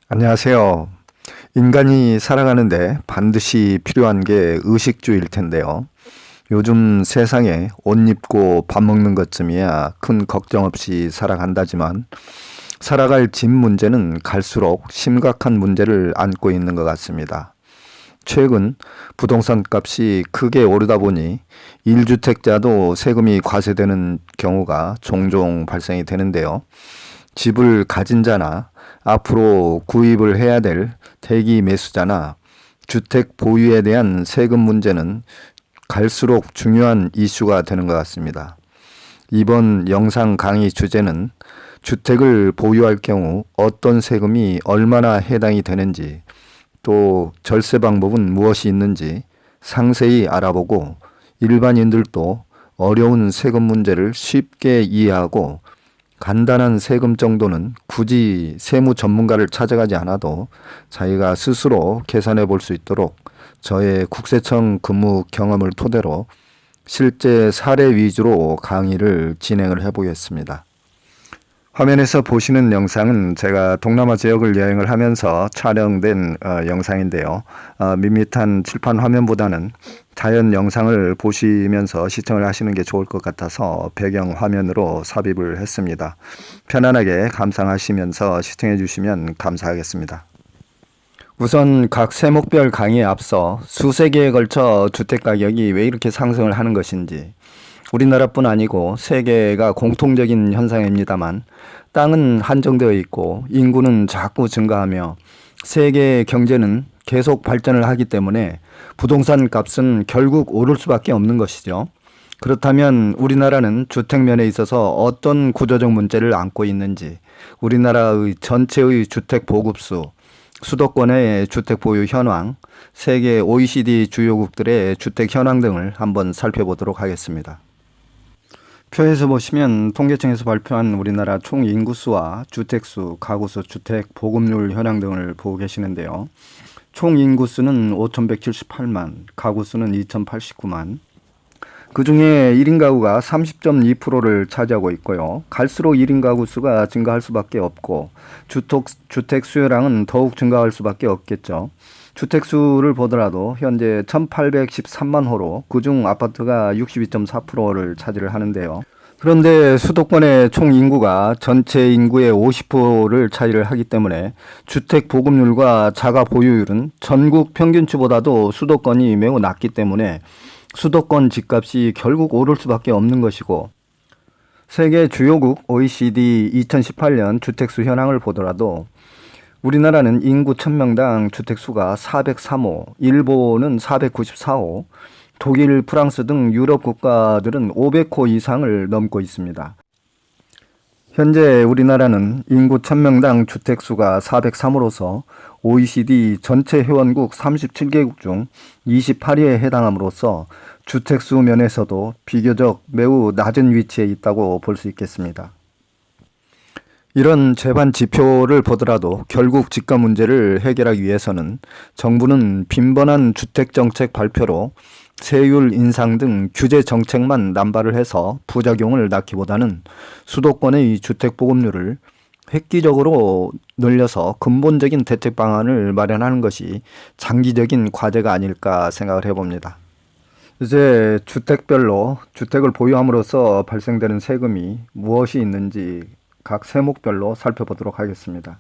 안녕하세요. 인간이 살아가는데 반드시 필요한 게 의식주일 텐데요. 요즘 세상에 옷 입고 밥 먹는 것쯤이야 큰 걱정 없이 살아간다지만 살아갈 집 문제는 갈수록 심각한 문제를 안고 있는 것 같습니다. 최근 부동산 값이 크게 오르다 보니 1주택자도 세금이 과세되는 경우가 종종 발생이 되는데요. 집을 가진 자나 앞으로 구입을 해야 될 대기 매수자나 주택 보유에 대한 세금 문제는 갈수록 중요한 이슈가 되는 것 같습니다. 이번 영상 강의 주제는 주택을 보유할 경우 어떤 세금이 얼마나 해당이 되는지, 또 절세 방법은 무엇이 있는지 상세히 알아보고 일반인들도 어려운 세금 문제를 쉽게 이해하고 간단한 세금 정도는 굳이 세무 전문가를 찾아가지 않아도 자기가 스스로 계산해 볼 수 있도록 저의 국세청 근무 경험을 토대로 실제 사례 위주로 강의를 진행을 해보겠습니다. 화면에서 보시는 영상은 제가 동남아 지역을 여행을 하면서 촬영된 영상인데요. 밋밋한 칠판 화면보다는 자연 영상을 보시면서 시청을 하시는 게 좋을 것 같아서 배경 화면으로 삽입을 했습니다. 편안하게 감상하시면서 시청해 주시면 감사하겠습니다. 우선 각 세목별 강의에 앞서 수세기에 걸쳐 주택가격이 왜 이렇게 상승을 하는 것인지, 우리나라뿐 아니고 세계가 공통적인 현상입니다만 땅은 한정되어 있고 인구는 자꾸 증가하며 세계의 경제는 계속 발전을 하기 때문에 부동산 값은 결국 오를 수밖에 없는 것이죠. 그렇다면 우리나라는 주택면에 있어서 어떤 구조적 문제를 안고 있는지, 우리나라의 전체의 주택 보급수, 수도권의 주택 보유 현황, 세계 OECD 주요국들의 주택 현황 등을 한번 살펴보도록 하겠습니다. 표에서 보시면 통계청에서 발표한 우리나라 총 인구수와 주택수, 가구수, 주택 보급률 현황 등을 보고 계시는데요. 총 인구수는 5,178만, 가구수는 2,089만. 그 중에 1인 가구가 30.2%를 차지하고 있고요. 갈수록 1인 가구 수가 증가할 수밖에 없고 주택 수요량은 더욱 증가할 수밖에 없겠죠. 주택 수를 보더라도 현재 1,813만 호로 그중 아파트가 62.4%를 차지를 하는데요. 그런데 수도권의 총 인구가 전체 인구의 50%를 차지를 하기 때문에 주택 보급률과 자가 보유율은 전국 평균치보다도 수도권이 매우 낮기 때문에 수도권 집값이 결국 오를 수밖에 없는 것이고, 세계 주요국 OECD 2018년 주택수 현황을 보더라도 우리나라는 인구 1000명당 주택수가 403호, 일본은 494호, 독일, 프랑스 등 유럽 국가들은 500호 이상을 넘고 있습니다. 현재 우리나라는 인구 1000명당 주택수가 403호로서 OECD 전체 회원국 37개국 중 28위에 해당함으로써 주택수 면에서도 비교적 매우 낮은 위치에 있다고 볼 수 있겠습니다. 이런 재반 지표를 보더라도 결국 집값 문제를 해결하기 위해서는 정부는 빈번한 주택정책 발표로 세율 인상 등 규제 정책만 남발을 해서 부작용을 낳기보다는 수도권의 주택 보급률을 획기적으로 늘려서 근본적인 대책 방안을 마련하는 것이 장기적인 과제가 아닐까 생각을 해봅니다. 이제 주택별로 주택을 보유함으로써 발생되는 세금이 무엇이 있는지 각 세목별로 살펴보도록 하겠습니다.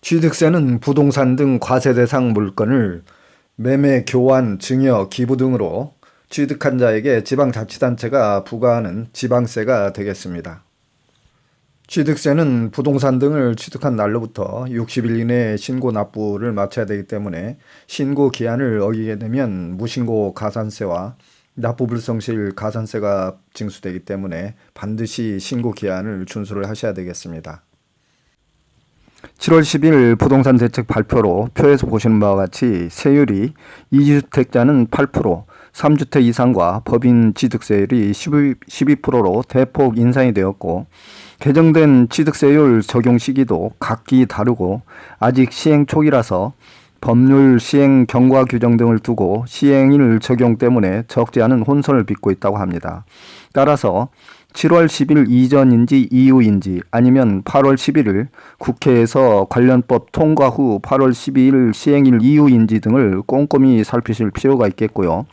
취득세는 부동산 등 과세 대상 물건을 매매, 교환, 증여, 기부 등으로 취득한 자에게 지방자치단체가 부과하는 지방세가 되겠습니다. 취득세는 부동산 등을 취득한 날로부터 60일 이내에 신고 납부를 마쳐야 되기 때문에 신고 기한을 어기게 되면 무신고 가산세와 납부 불성실 가산세가 징수되기 때문에 반드시 신고 기한을 준수를 하셔야 되겠습니다. 7월 10일 부동산 대책 발표로 표에서 보시는 바와 같이 세율이 2주택자는 8%, 3주택 이상과 법인 취득세율이 12%로 대폭 인상이 되었고, 개정된 취득세율 적용 시기도 각기 다르고 아직 시행 초기라서 법률 시행 경과 규정 등을 두고 시행일 적용 때문에 적지 않은 혼선을 빚고 있다고 합니다. 따라서 7월 10일 이전인지 이후인지 아니면 8월 11일 국회에서 관련법 통과 후 8월 12일 시행일 이후인지 등을 꼼꼼히 살피실 필요가 있겠고요.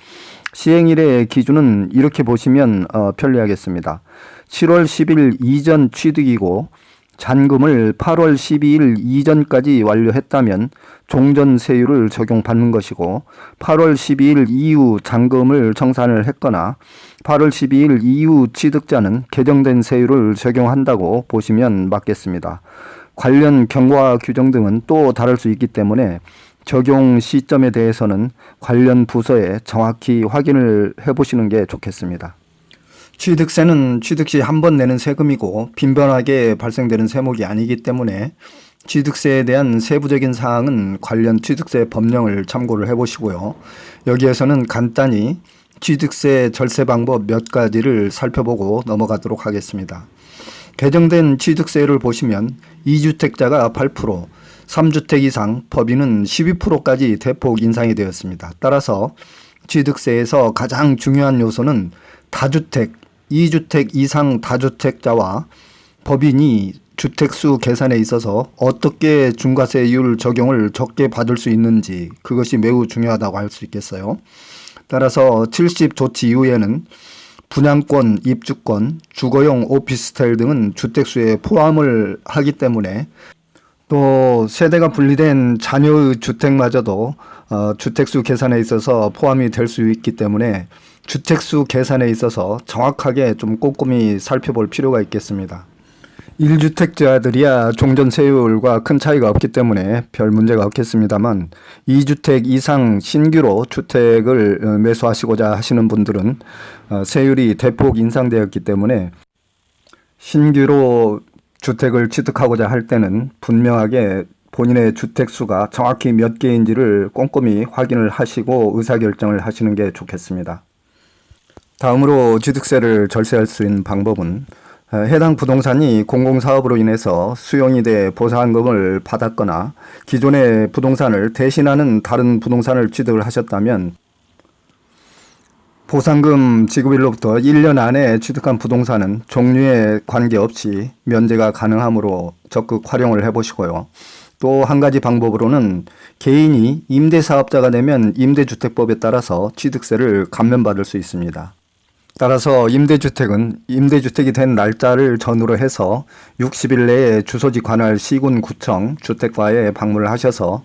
시행일의 기준은 이렇게 보시면 편리하겠습니다. 7월 10일 이전 취득이고 잔금을 8월 12일 이전까지 완료했다면 종전세율을 적용받는 것이고 8월 12일 이후 잔금을 청산을 했거나 8월 12일 이후 취득자는 개정된 세율을 적용한다고 보시면 맞겠습니다. 관련 경과 규정 등은 또 다를 수 있기 때문에 적용 시점에 대해서는 관련 부서에 정확히 확인을 해보시는 게 좋겠습니다. 취득세는 취득 시 한 번 내는 세금이고 빈번하게 발생되는 세목이 아니기 때문에 취득세에 대한 세부적인 사항은 관련 취득세 법령을 참고를 해보시고요. 여기에서는 간단히 취득세 절세 방법 몇 가지를 살펴보고 넘어가도록 하겠습니다. 개정된 취득세율을 보시면 2주택자가 8%, 3주택 이상 법인은 12%까지 대폭 인상이 되었습니다. 따라서 취득세에서 가장 중요한 요소는 다주택, 2주택 이상 다주택자와 법인이 주택수 계산에 있어서 어떻게 중과세율 적용을 적게 받을 수 있는지 그것이 매우 중요하다고 할 수 있겠어요. 따라서 70조치 이후에는 분양권, 입주권, 주거용 오피스텔 등은 주택수에 포함을 하기 때문에 또 세대가 분리된 자녀의 주택마저도 주택수 계산에 있어서 포함이 될 수 있기 때문에 주택수 계산에 있어서 정확하게 좀 꼼꼼히 살펴볼 필요가 있겠습니다. 1주택자들이야 종전세율과 큰 차이가 없기 때문에 별 문제가 없겠습니다만 2주택 이상 신규로 주택을 매수하시고자 하시는 분들은 세율이 대폭 인상되었기 때문에 신규로 주택을 취득하고자 할 때는 분명하게 본인의 주택수가 정확히 몇 개인지를 꼼꼼히 확인을 하시고 의사결정을 하시는 게 좋겠습니다. 다음으로 취득세를 절세할 수 있는 방법은 해당 부동산이 공공사업으로 인해서 수용이 돼 보상금을 받았거나 기존의 부동산을 대신하는 다른 부동산을 취득을 하셨다면 보상금 지급일로부터 1년 안에 취득한 부동산은 종류에 관계없이 면제가 가능하므로 적극 활용을 해보시고요. 또 한 가지 방법으로는 개인이 임대사업자가 되면 임대주택법에 따라서 취득세를 감면받을 수 있습니다. 따라서 임대주택은 임대주택이 된 날짜를 전후로 해서 60일 내에 주소지 관할 시군 구청 주택과에 방문을 하셔서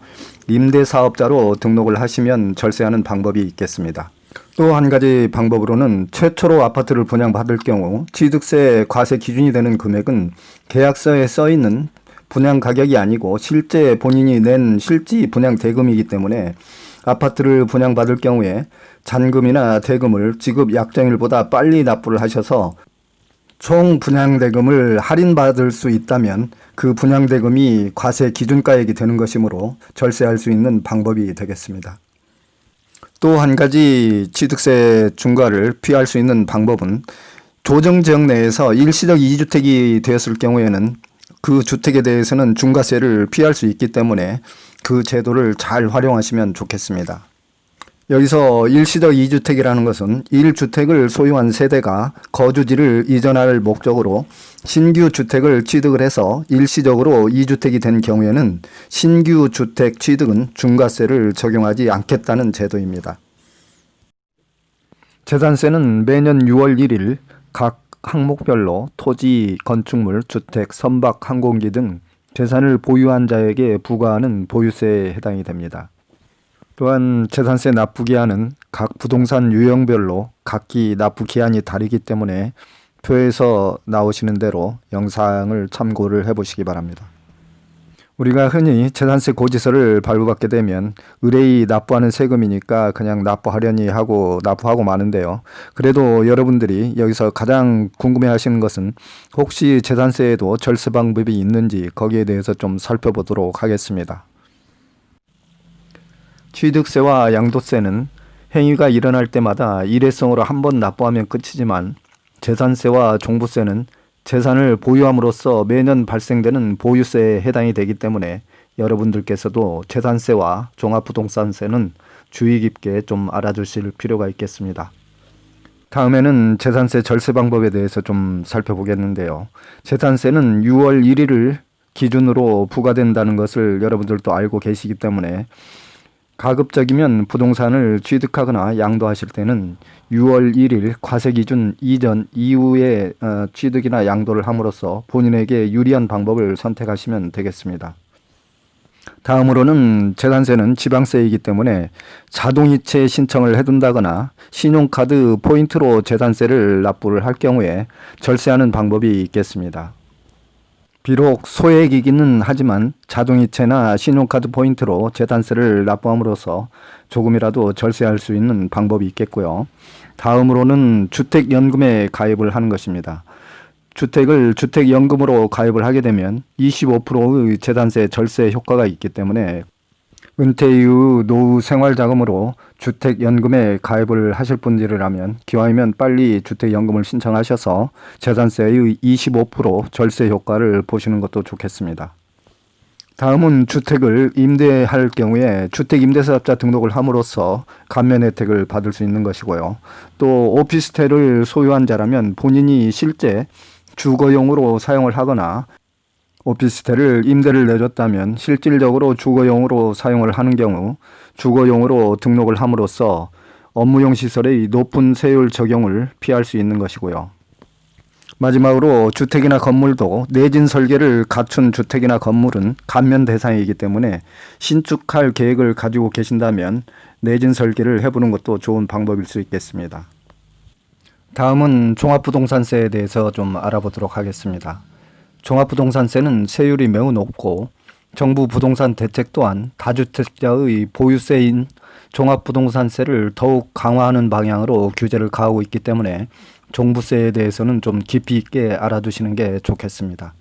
임대사업자로 등록을 하시면 절세하는 방법이 있겠습니다. 또 한 가지 방법으로는 최초로 아파트를 분양받을 경우 취득세 과세 기준이 되는 금액은 계약서에 써 있는 분양 가격이 아니고 실제 본인이 낸 실지 분양 대금이기 때문에 아파트를 분양받을 경우에 잔금이나 대금을 지급 약정일보다 빨리 납부를 하셔서 총 분양대금을 할인받을 수 있다면 그 분양대금이 과세 기준가액이 되는 것이므로 절세할 수 있는 방법이 되겠습니다. 또 한 가지 취득세 중과를 피할 수 있는 방법은 조정지역 내에서 일시적 2주택이 되었을 경우에는 그 주택에 대해서는 중과세를 피할 수 있기 때문에 그 제도를 잘 활용하시면 좋겠습니다. 여기서 일시적 2주택이라는 것은 1주택을 소유한 세대가 거주지를 이전할 목적으로 신규 주택을 취득을 해서 일시적으로 2주택이 된 경우에는 신규 주택 취득은 중과세를 적용하지 않겠다는 제도입니다. 재산세는 매년 6월 1일 각 항목별로 토지, 건축물, 주택, 선박, 항공기 등 재산을 보유한 자에게 부과하는 보유세에 해당이 됩니다. 또한 재산세 납부 기한은 각 부동산 유형별로 각기 납부 기한이 다르기 때문에 표에서 나오시는 대로 영상을 참고를 해보시기 바랍니다. 우리가 흔히 재산세 고지서를 발부받게 되면 의뢰이 납부하는 세금이니까 그냥 납부하려니 하고 납부하고 마는데요. 그래도 여러분들이 여기서 가장 궁금해하시는 것은 혹시 재산세에도 절세 방법이 있는지 거기에 대해서 좀 살펴보도록 하겠습니다. 취득세와 양도세는 행위가 일어날 때마다 일회성으로 한 번 납부하면 끝이지만 재산세와 종부세는 재산을 보유함으로써 매년 발생되는 보유세에 해당이 되기 때문에 여러분들께서도 재산세와 종합부동산세는 주의 깊게 좀 알아주실 필요가 있겠습니다. 다음에는 재산세 절세 방법에 대해서 좀 살펴보겠는데요. 재산세는 6월 1일을 기준으로 부과된다는 것을 여러분들도 알고 계시기 때문에 가급적이면 부동산을 취득하거나 양도하실 때는 6월 1일 과세 기준 이전 이후에 취득이나 양도를 함으로써 본인에게 유리한 방법을 선택하시면 되겠습니다. 다음으로는 재산세는 지방세이기 때문에 자동이체 신청을 해둔다거나 신용카드 포인트로 재산세를 납부를 할 경우에 절세하는 방법이 있겠습니다. 비록 소액이기는 하지만 자동이체나 신용카드 포인트로 재산세를 납부함으로써 조금이라도 절세할 수 있는 방법이 있겠고요. 다음으로는 주택연금에 가입을 하는 것입니다. 주택을 주택연금으로 가입을 하게 되면 25%의 재산세 절세 효과가 있기 때문에 은퇴 이후 노후 생활자금으로 주택연금에 가입을 하실 분들이라면 기왕이면 빨리 주택연금을 신청하셔서 재산세의 25% 절세 효과를 보시는 것도 좋겠습니다. 다음은 주택을 임대할 경우에 주택임대사업자 등록을 함으로써 감면 혜택을 받을 수 있는 것이고요. 또 오피스텔을 소유한 자라면 본인이 실제 주거용으로 사용을 하거나 오피스텔을 임대를 내줬다면 실질적으로 주거용으로 사용을 하는 경우 주거용으로 등록을 함으로써 업무용 시설의 높은 세율 적용을 피할 수 있는 것이고요. 마지막으로 주택이나 건물도 내진 설계를 갖춘 주택이나 건물은 감면 대상이기 때문에 신축할 계획을 가지고 계신다면 내진 설계를 해보는 것도 좋은 방법일 수 있겠습니다. 다음은 종합부동산세에 대해서 좀 알아보도록 하겠습니다. 종합부동산세는 세율이 매우 높고 정부 부동산 대책 또한 다주택자의 보유세인 종합부동산세를 더욱 강화하는 방향으로 규제를 가하고 있기 때문에 종부세에 대해서는 좀 깊이 있게 알아두시는 게 좋겠습니다.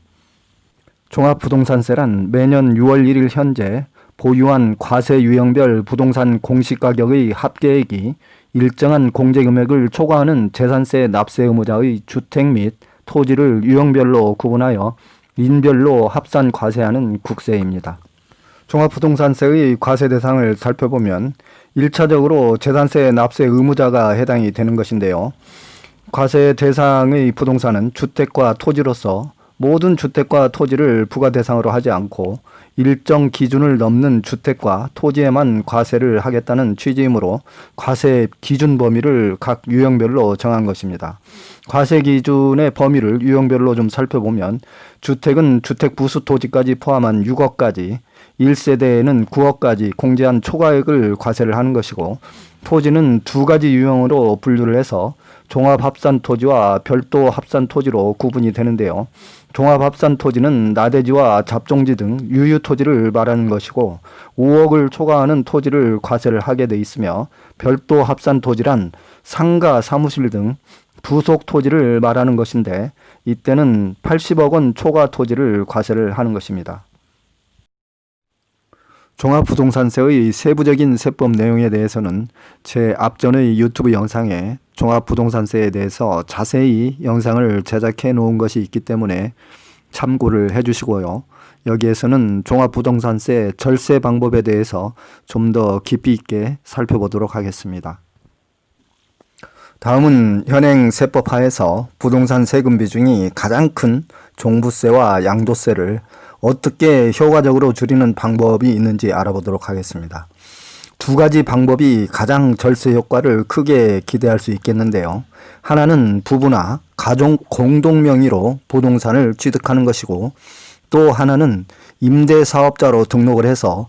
종합부동산세란 매년 6월 1일 현재 보유한 과세 유형별 부동산 공시가격의 합계액이 일정한 공제금액을 초과하는 재산세 납세 의무자의 주택 및 토지를 유형별로 구분하여 인별로 합산 과세하는 국세입니다. 종합부동산세의 과세 대상을 살펴보면 1차적으로 재산세 납세 의무자가 해당이 되는 것인데요. 과세 대상의 부동산은 주택과 토지로서 모든 주택과 토지를 부과 대상으로 하지 않고 일정 기준을 넘는 주택과 토지에만 과세를 하겠다는 취지이므로 과세 기준 범위를 각 유형별로 정한 것입니다. 과세 기준의 범위를 유형별로 좀 살펴보면 주택은 주택 부수 토지까지 포함한 6억까지, 1세대에는 9억까지 공제한 초과액을 과세를 하는 것이고 토지는 두 가지 유형으로 분류를 해서 종합합산 토지와 별도 합산 토지로 구분이 되는데요. 종합합산 토지는 나대지와 잡종지 등 유유 토지를 말하는 것이고 5억을 초과하는 토지를 과세를 하게 돼 있으며 별도 합산 토지란 상가, 사무실 등 부속 토지를 말하는 것인데 이때는 80억 원 초과 토지를 과세를 하는 것입니다. 종합부동산세의 세부적인 세법 내용에 대해서는 제 앞전의 유튜브 영상에 종합부동산세에 대해서 자세히 영상을 제작해 놓은 것이 있기 때문에 참고를 해 주시고요. 여기에서는 종합부동산세 절세 방법에 대해서 좀 더 깊이 있게 살펴보도록 하겠습니다. 다음은 현행 세법 하에서 부동산 세금 비중이 가장 큰 종부세와 양도세를 어떻게 효과적으로 줄이는 방법이 있는지 알아보도록 하겠습니다. 두 가지 방법이 가장 절세 효과를 크게 기대할 수 있겠는데요. 하나는 부부나 가족 공동 명의로 부동산을 취득하는 것이고 또 하나는 임대사업자로 등록을 해서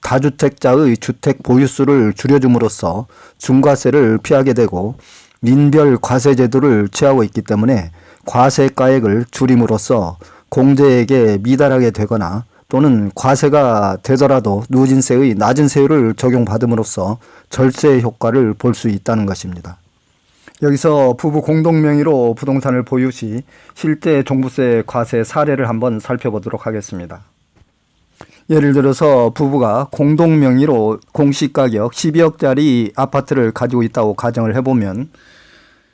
다주택자의 주택 보유수를 줄여줌으로써 중과세를 피하게 되고 인별 과세 제도를 취하고 있기 때문에 과세가액을 줄임으로써 공제액에 미달하게 되거나 또는 과세가 되더라도 누진세의 낮은 세율을 적용받음으로써 절세 효과를 볼 수 있다는 것입니다. 여기서 부부 공동명의로 부동산을 보유 시 실제 종부세 과세 사례를 한번 살펴보도록 하겠습니다. 예를 들어서 부부가 공동명의로 공시가격 12억짜리 아파트를 가지고 있다고 가정을 해보면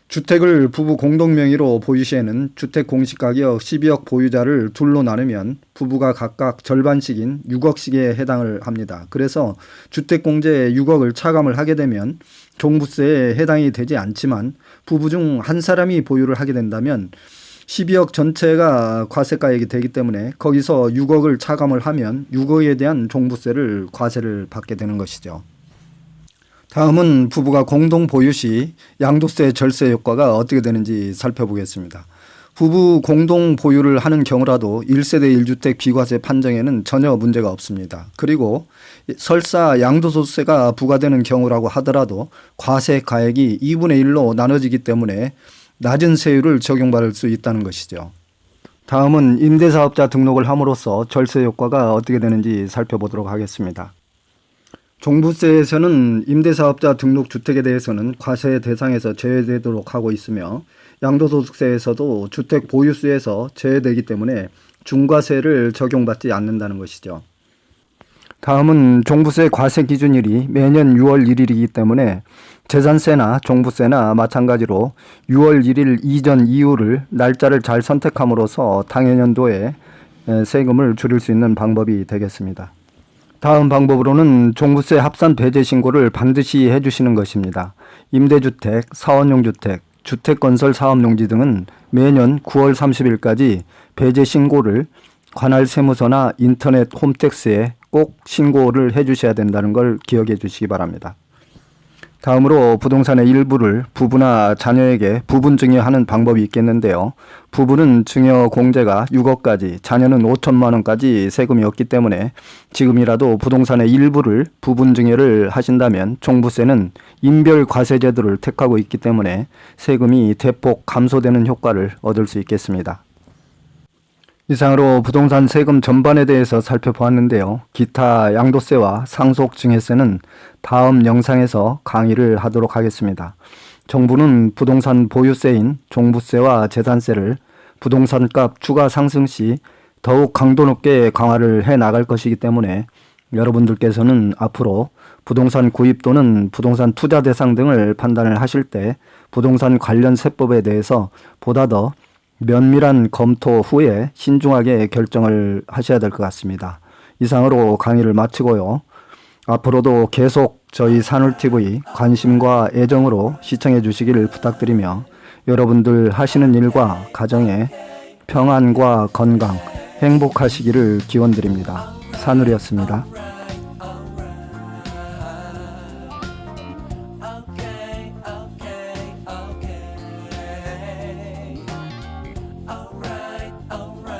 주택을 부부 공동명의로 보유 시에는 주택 공시가격 12억 보유자를 둘로 나누면 부부가 각각 절반씩인 6억씩에 해당을 합니다. 그래서 주택공제 6억을 차감을 하게 되면 종부세에 해당이 되지 않지만 부부 중 한 사람이 보유를 하게 된다면 12억 전체가 과세가액이 되기 때문에 거기서 6억을 차감을 하면 6억에 대한 종부세를 과세를 받게 되는 것이죠. 다음은 부부가 공동 보유 시 양도세 절세 효과가 어떻게 되는지 살펴보겠습니다. 부부 공동 보유를 하는 경우라도 1세대 1주택 비과세 판정에는 전혀 문제가 없습니다. 그리고 설사 양도소득세가 부과되는 경우라고 하더라도 과세 가액이 2분의 1로 나눠지기 때문에 낮은 세율을 적용받을 수 있다는 것이죠. 다음은 임대사업자 등록을 함으로써 절세 효과가 어떻게 되는지 살펴보도록 하겠습니다. 종부세에서는 임대사업자 등록 주택에 대해서는 과세 대상에서 제외되도록 하고 있으며 양도소득세에서도 주택 보유수에서 제외되기 때문에 중과세를 적용받지 않는다는 것이죠. 다음은 종부세 과세 기준일이 매년 6월 1일이기 때문에 재산세나 종부세나 마찬가지로 6월 1일 이전 이후를 날짜를 잘 선택함으로써 당해년도에 세금을 줄일 수 있는 방법이 되겠습니다. 다음 방법으로는 종부세 합산 배제 신고를 반드시 해주시는 것입니다. 임대주택, 사원용 주택, 주택건설 사업용지 등은 매년 9월 30일까지 배제 신고를 관할 세무서나 인터넷 홈택스에 꼭 신고를 해주셔야 된다는 걸 기억해 주시기 바랍니다. 다음으로 부동산의 일부를 부부나 자녀에게 부분 증여하는 방법이 있겠는데요. 부부는 증여 공제가 6억까지, 자녀는 5천만 원까지 세금이 없기 때문에 지금이라도 부동산의 일부를 부분 증여를 하신다면 종부세는 인별 과세 제도를 택하고 있기 때문에 세금이 대폭 감소되는 효과를 얻을 수 있겠습니다. 이상으로 부동산 세금 전반에 대해서 살펴보았는데요. 기타 양도세와 상속증여세는 다음 영상에서 강의를 하도록 하겠습니다. 정부는 부동산 보유세인 종부세와 재산세를 부동산값 추가 상승 시 더욱 강도 높게 강화를 해 나갈 것이기 때문에 여러분들께서는 앞으로 부동산 구입 또는 부동산 투자 대상 등을 판단을 하실 때 부동산 관련 세법에 대해서 보다 더 면밀한 검토 후에 신중하게 결정을 하셔야 될 것 같습니다. 이상으로 강의를 마치고요. 앞으로도 계속 저희 산울TV 관심과 애정으로 시청해 주시기를 부탁드리며 여러분들 하시는 일과 가정에 평안과 건강, 행복하시기를 기원드립니다. 산울이었습니다.